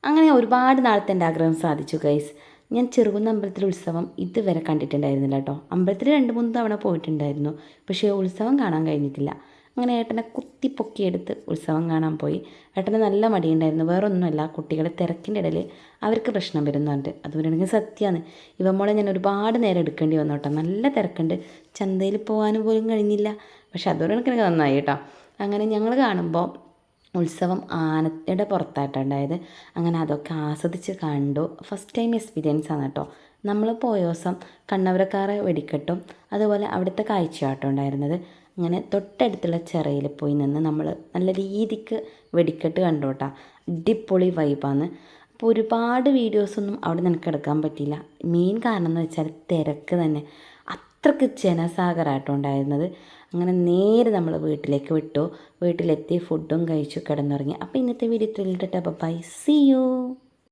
അങ്ങനെ ഒരുപാട് നാളത്തെ എൻ്റെ ആഗ്രഹം സാധിച്ചു ഗൈസ്. ഞാൻ ചെറുകുന്ന അമ്പലത്തിലെ ഉത്സവം ഇതുവരെ കണ്ടിട്ടുണ്ടായിരുന്നില്ല കേട്ടോ. അമ്പലത്തിൽ 2-3 തവണ പോയിട്ടുണ്ടായിരുന്നു, പക്ഷേ ഉത്സവം കാണാൻ കഴിഞ്ഞിട്ടില്ല. അങ്ങനെ ഏട്ടനെ കുത്തിപ്പൊക്കിയെടുത്ത് ഉത്സവം കാണാൻ പോയി. ഏട്ടന് നല്ല മടിയുണ്ടായിരുന്നു, വേറൊന്നുമല്ല, കുട്ടികളെ തിരക്കിൻ്റെ ഇടയിൽ അവർക്ക് പ്രശ്നം വരുന്നുണ്ട്. അതുകൊണ്ടാണെങ്കിൽ സത്യമാണ്, ഇവമ്മോളെ ഞാൻ ഒരുപാട് നേരം എടുക്കേണ്ടി വന്നു കേട്ടോ. നല്ല തിരക്കുണ്ട്, ചന്തയിൽ പോകാനും പോലും കഴിഞ്ഞില്ല. പക്ഷെ അതൊരു കണക്കിന് നന്നായി കേട്ടോ. അങ്ങനെ ഞങ്ങൾ കാണുമ്പോൾ ഉത്സവം ആനയുടെ പുറത്തായിട്ടുണ്ടായത്. അങ്ങനെ അതൊക്കെ ആസ്വദിച്ച് കണ്ടു. ഫസ്റ്റ് ടൈം എക്സ്പീരിയൻസ് ആണ് കേട്ടോ. നമ്മൾ പോയ ദിവസം കണ്ണവരക്കാറെ വെടിക്കെട്ടും അതുപോലെ അവിടുത്തെ കാഴ്ചയാട്ടോ ഉണ്ടായിരുന്നത്. അങ്ങനെ തൊട്ടടുത്തുള്ള ചിറയിൽ പോയി നിന്ന് നമ്മൾ നല്ല രീതിക്ക് വെടിക്കെട്ട് കണ്ടു കേട്ടോ. അടിപൊളി വൈബാണ്. അപ്പോൾ ഒരുപാട് വീഡിയോസൊന്നും അവിടെ നിനക്ക് എടുക്കാൻ പറ്റിയില്ല. മെയിൻ കാരണം എന്ന് വെച്ചാൽ തിരക്ക് തന്നെ, അത്രയ്ക്ക് ജനസാഗരമായിട്ടോ ഉണ്ടായിരുന്നത്. അങ്ങനെ നേരെ നമ്മൾ വീട്ടിലേക്ക് വിട്ടു. വീട്ടിലെത്തി ഫുഡും കഴിച്ചു കിടന്നുറങ്ങി. അപ്പോൾ ഇന്നത്തെ വീഡിയോ ഇത്രയുള്ളൂ. Bye, see U.